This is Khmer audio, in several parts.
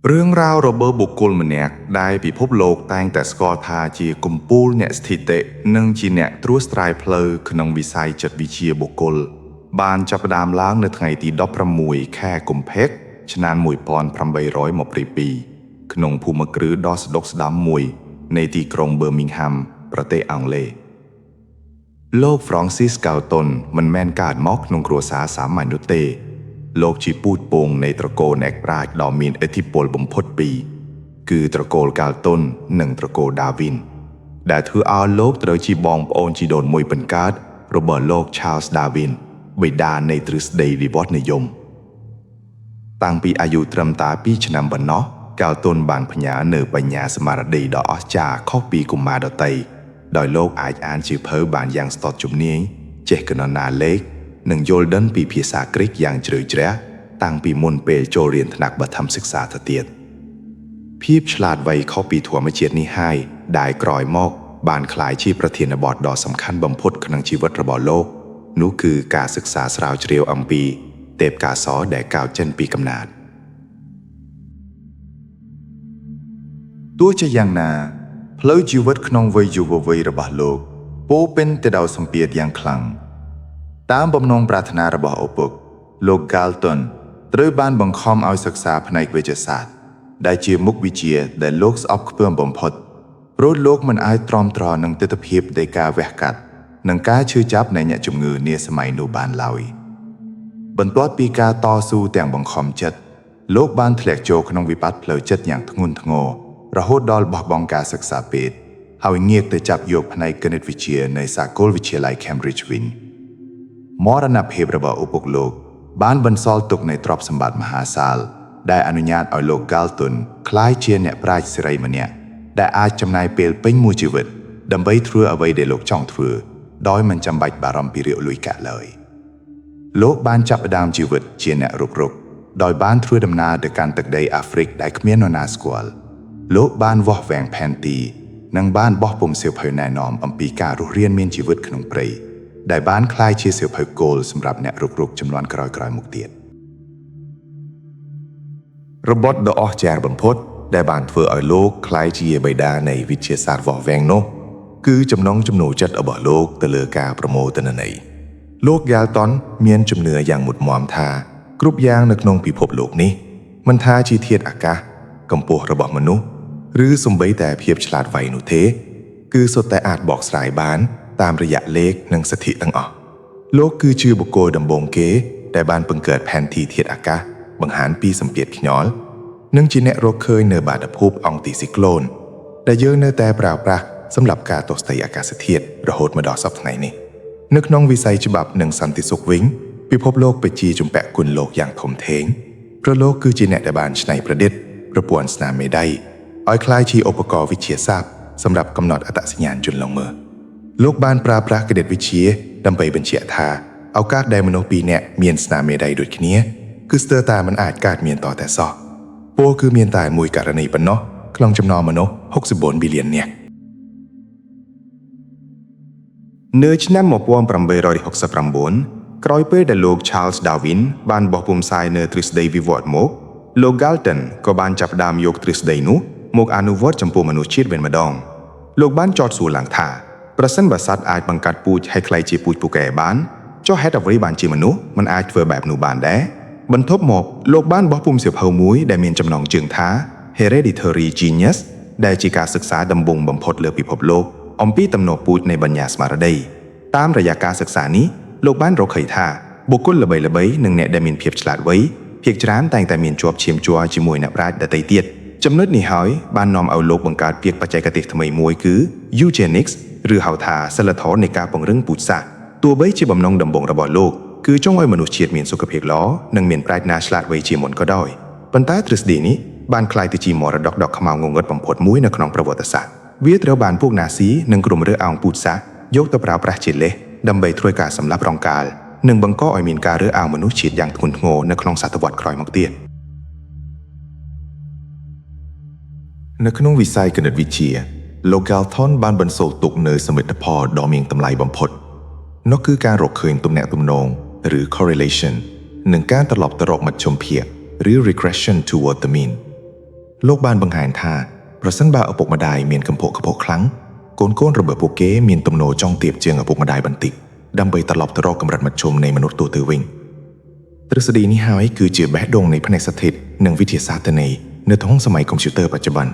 เรื่องราวระเบิดบุคคลម្នាក់ได้ពិភពលោកតែងតែស្គាល់ថាជាកំពូលអ្នកស្ថិតិនិងជាអ្នកត្រួសត្រាយផ្លូវក្នុងវិស័យចិត្តវិទ្យាបុគ្គលបានចាប់ផ្ដើមឡើងនៅថ្ងៃទី16ខែកុម្ភៈឆ្នាំ1822ក្នុងភូមិគ្រឹះដ៏ស្ដុកស្ដាំមួយនៃទីក្រុង Birmingham ប្រទេសអង់គ្លេសលោក Francis Galton មិនមែនកើតមកក្នុងគ្រួសារសាមញ្ញនោះទេលោកជាពូជពងនៃត្រកូលអ្នកប្រាជ្ញដ៏មានឥទ្ធិពលបំផុតពីរគឺត្រកូល Galton និងត្រកូល Darwin ដែលធ្វើឲ្យលោកត្រូវជាបងប្អូនជីដូនមួយបង្កើតរបស់លោក Charles Darwin បិតានៃទ្រឹស្ដីវិវត្តនិយមតាំងពីអាយុត្រឹមតែ2ឆ្នាំប៉ុណ្ណោះ Galton បានផ្ញើនៅបញ្ញាស្មារតីដ៏អស្ចារ្យខុសពីកុមារដទៃដោយលោកអាចអានសៀវភៅបានយ៉ាងស្ទាត់ជំនាញចេះគណនាលេខនិងយល់ដឹងពីភាសាក្រិកយ៉ាងជ្រៅជ្រះតាំងពីមុនពេលចូលរៀនថ្នាក់បឋមសិក្សាទៅទៀតភាពឆ្លាតវៃខុសពីធម្មជាតិនេះហើយដែលក្រោយមកបានក្លាយជាប្រធានបទដ៏សំខាន់បំផុតក្នុងជីវិតរបស់លោកនោះគឺការសិក្សាស្រាវជ្រាវអំពីទេពកោសល្យដែលកើតចេញពីកំណើតទោះជាយ៉ាងណាផ្លូវជីវិតក្នុងវ័យយុវវ័យរបស់លោកពោរពេញទៅដោយសម្ពាធយ៉ាងខ្លាំងតាមបំណងប្រាថ្នារបស់ឪពុកលោក Galton ត្រូវបានបង្ខំឲ្យសិក្សាផ្នែកវេជ្ជសាស្ត្រដែលជាមុខវិជ្ជាដែលលោកស្អប់ខ្ពើមបំផុតព្រោះលោកមិនអាចទ្រាំទ្រនឹងទិដ្ឋភាពនៃការវះកាត់និងការឈឺចាប់នៃអ្នកជំងឺនាសម័យនោះបានឡើយបន្ទាប់ពីការតស៊ូទាំងបង្ខំចិត្តលោកបានធ្លាក់ចូលក្នុងវិបត្តិផ្លូវចិត្តយ៉ាងធ្ងន់ធ្ងររហូតដល់បោះបង់ការសិក្សាពេទ្យហើយងាកទៅចាប់យកផ្នែកគណិតវិទ្យានៅសាកលវិទ្យាល័យ Cambridge វិញមរណភាពរបស់ឪពុកលោកបានបន្សល់ទុកនូវទ្រព្យសម្បត្តិមហាសាលដែលអនុញ្ញាតឲ្យលោក Galton ក្លាយជាអ្នកប្រាជ្ញសេរីម្នាក់ដែលអាចចំណាយពេលពេញមួយជីវិតដើម្បីធ្វើអ្វីដែលលោកចង់ធ្វើដោយមិនចាំបាច់បារម្ភពីរាគលុយកាក់ឡើយលោកបានចាប់ផ្ដើមជីវិតជាអ្នករុករកដោយបានធ្វើដំណើរទៅកាន់ទឹកដីអាហ្វ្រិកដែលគ្មាននរណាស្គាល់លោកបានវាស់វែងផែនទីនិងបានបោះពុម្ពសៀវភៅណែនាំអំពីការរស់រានមានជីវិតក្នុងព្រៃដែលបានក្លាយជាសៀវភៅគោលសម្រាប់អ្នករុករកចំនួនក្រោយៗមកទៀតរបត់ដ៏អស្ចារ្យបំផុតដែលបានធ្វើឲ្យលោកក្លាយជាបិតានៃវិទ្យាសាស្ត្រវាស់វែងនោះគឺចំណង់ចំណូលចិត្តរបស់លោកទៅលើការប្រមូលទិន្នន័យលោក Galton មានជំនឿយ៉ាងមុតមាំថាគ្រប់យ៉ាងនៅក្នុងពិភពលោកនេះមិនថាជាធាតុអាកាសកម្ពស់របស់មនុស្សឬសូម្បីតែភាពឆ្លាតវៃនោះទេគឺសុទ្ធតែអាចបកស្រាយបានតាមរយៈលេខនិងសន្ធិទាំងអស់លោកគឺជាបុគ្គលដំបូងគេដែលបានបង្កើតផែនទីធាតុអាកាសបង្ហាញពីសម្ពាធខ្យល់និងជាអ្នករកឃើញនៅបាតុភូតអង្គទីស៊ីក្លូនដែលយើងនៅតែប្រើប្រាស់សម្រាប់ការទស្សន៍ទាយអាកាសធាតុរហូតមកដល់សព្វថ្ងៃនេះនៅក្នុងវិស័យច្បាប់និងសន្តិសុខវិញពិភពលោកពិតជាជំពាក់គុណលោកយ៉ាងធំធេងព្រោះលោកគឺជាអ្នកដែលបានច្នៃប្រឌិតប្រព័ន្ធស្នាមមេដៃឲ្យក្លាយជាឧបករណ៍វិទ្យាសាស្ត្រសម្រាប់កំណត់អត្តសញ្ញាណជនល្មើសលោកបានប្រើប្រាស់គណិតវិទ្យាដើម្បីបញ្ជាក់ថាឱកាសដែលមនុស្សពីរនាក់មានស្នាមមេដៃដូចគ្នាគឺស្ទើរតែមិនអាចកើតមានតតែសោះពោលគឺមានតែមួយករណីប៉ុណ្ណោះក្នុងចំណោមមនុស្ស64ប៊ីលាននាក់នៅឆ្នាំ1869ក្រោយពេលដែលលោក Charles Darwin បានបោះពុម្ពផ្សាយនៅទ្រឹស្ដីវិវត្តមកលោក Galton ក៏បានចាប់ផ្ដើមយកទ្រឹស្ដីនោះមកអនុវត្តចំពោះមនុស្សជាតិវិញម្ដងលោកបានចោទសួរឡើងថាប្រសិនបើសត្វអាចបង្កាត់ពូជឲ្យក្លាយជាពូជពូកែបានចុះហេតុអ្វីបានជាមនុស្សមិនអាចធ្វើបែបនោះបានដែរបន្ទាប់មកលោកបានបោះពុម្ពសៀវភៅមួយដែលមានចំណងជើងថា Hereditary Genius ដែលជាការសិក្សាដំបូងបំផុតលើពិភពលោកអំពីទំនោរពូជនៃបញ្ញាស្មារតីតាមរយៈការសិក្សានេះលោកបានរកឃើញថាបុគ្គលល្បីៗនិងអ្នកដែលមានភាពឆ្លាតវៃភាគច្រើនតែងតែមានជាប់ឈាមជ័រជាមួយអ្នកប្រាជ្ញដទៃទៀតចំណុចនេះហើយបាននាំឲ្យលោកបង្កើតពាក្យបច្ចេកទេសថ្មីមួយគឺ Eugenics ឬហៅថាសីលធម៌នៃការពង្រឹងពូជសាសន៍ទោះបីជាបំណងដំបូងរបស់លោកគឺចង់ឲ្យមនុស្សជាតិមានសុខភាពល្អនិងមានប្រាជ្ញាឆ្លាតវៃជាមុនក៏ដោយប៉ុន្តែទ្រឹស្ដីនេះបានក្លាយទៅជាមរតកដ៏ខ្មៅងងឹតបំផុតមួយនៅក្នុងប្រវត្តិសាស្ត្រវាត្រូវបានពួកណាស៊ីនិងក្រុមរើសអើងពូជសាសន៍យកទៅប្រើប្រាស់ជាលេសដើម្បីធ្វើការសម្លាប់រង្កាលនិងបង្កឲ្យមានការរើសអើងមនុស្សជាតិយ៉ាងធ្ងន់ធ្ងរនៅក្នុងសតវត្សរ៍ក្រោយមកទៀតនៅក្នុងវិស័យគណិតវិទ្យាលោក Galton បានបន្សល់ទុកនូវសមិទ្ធផលដ៏មានតម្លៃបំផុតនោះគឺការរកឃើញទំនាក់ទំនងឬ correlation និងការត្រឡប់ទៅរកមជ្ឈមភាគឬ regression toward the mean โลกบ้านบังหารท่าប្រសិនបើឪពុកម្ដាយមានកំភក់ខ្លាំងកូនៗរបស់ពួកគេមានទំនោរចង់ទាបជាងឪពុកម្ដាយបន្តិចដើម្បីត្រឡប់ទៅរកកម្រិតមធ្យមនៃមនុស្សទូទៅវិញទ្រឹស្ដីនេះហើយគឺជាបេះដូងនៃផ្នែកស្ថិតនិងវិទ្យាសាស្ត្រនៃនៅក្នុងសម័យកុំព្យូទ័របច្ចុប្បន្ន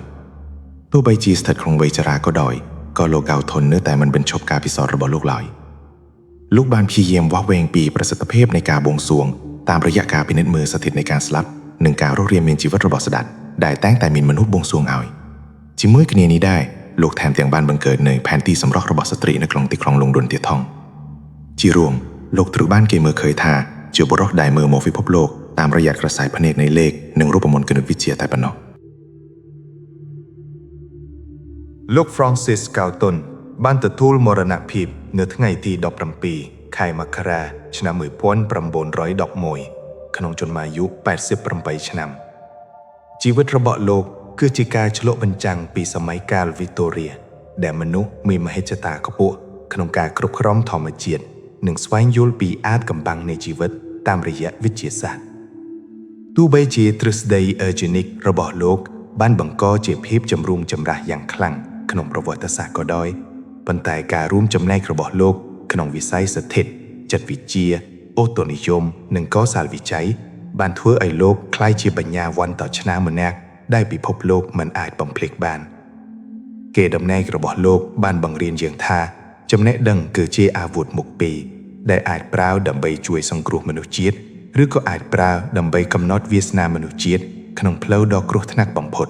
ទោះបីជាស្ថិតក្នុងវ័យចារាក៏ដោយក៏លោកកៅធននៅតែមិនបញ្ឈប់ការពិសោធន៍របស់លោកឡើយលោកបានព្យាយាមវាស់វែងពីប្រសិទ្ធភាពនៃការបួងសួងតាមរយៈការពិនិត្យមើលស្ថិតនៃការស្លាប់និងការរស់រានមានជីវិតរបស់ស្ដេចដែលតែងតែមានមនុស្សបួងសួងឲ្យជាមួយគ្នានេះដែរលោកថែមទាំងបានបង្កើតនៅផែនទីសម្រស់របស់ស្ត្រីនៅក្នុងទីក្រុងលង្ដុនទៀតផងជារួមលោកត្រូវបានគេមើលឃើញថាជាបុរសដែលមើលមកពិភពលោកតាមរយៈក្រសែភ្នែកនៃលេខនិងរូបមន្តគណិតវិទ្យាតែប៉ុណ្ណោះលោក Francis Galton បានទទួលមរណភាពនៅថ្ងៃទី17ខែមករាឆ្នាំ1911ក្នុងចន្មាយុ88ឆ្នាំជីវិតរបស់លោកគឺជាការឆ្លុះបញ្ចាំងពីសម័យកាលវីតូរីដែលមនុស្សមានមហិច្ឆតាខ្ពស់ក្នុងការគ្រប់គ្រងធម្មជាតិនិងស្វែងយល់ពីអាថ៌កំបាំងនៃជីវិតតាមរយៈវិទ្យាសាស្ត្រទោះបីជាទ្រឹស្ដី Eugenic របស់លោកបានបង្កជាភាពចម្រូងចម្រាសយ៉ាងខ្លាំងក្នុងប្រវត្តិសាស្ត្រក៏ដោយប៉ុន្តែការរួមចំណែករបស់លោកក្នុងវិស័យស្ថិតចិត្តវិទ្យាអូតូនិយមនិងកសាលវិច័យបានធ្វើឲ្យលោកក្លាយជាបញ្ញាវន្តឆ្នាម្នាក់ដែលពិភពលោកមិនអាចបំភ្លេចបានគេតំណែងរបស់លោកបានបង្រៀនយើងថាចំណេះដឹងគឺជាអាវុធមុខពីរដែលអាចប្រើដើម្បីជួយសង្គ្រោះមនុស្សជាតិឬក៏អាចប្រើដើម្បីកំណត់វាសនាមនុស្សជាតិក្នុងផ្លូវដ៏គ្រោះថ្នាក់បំផុត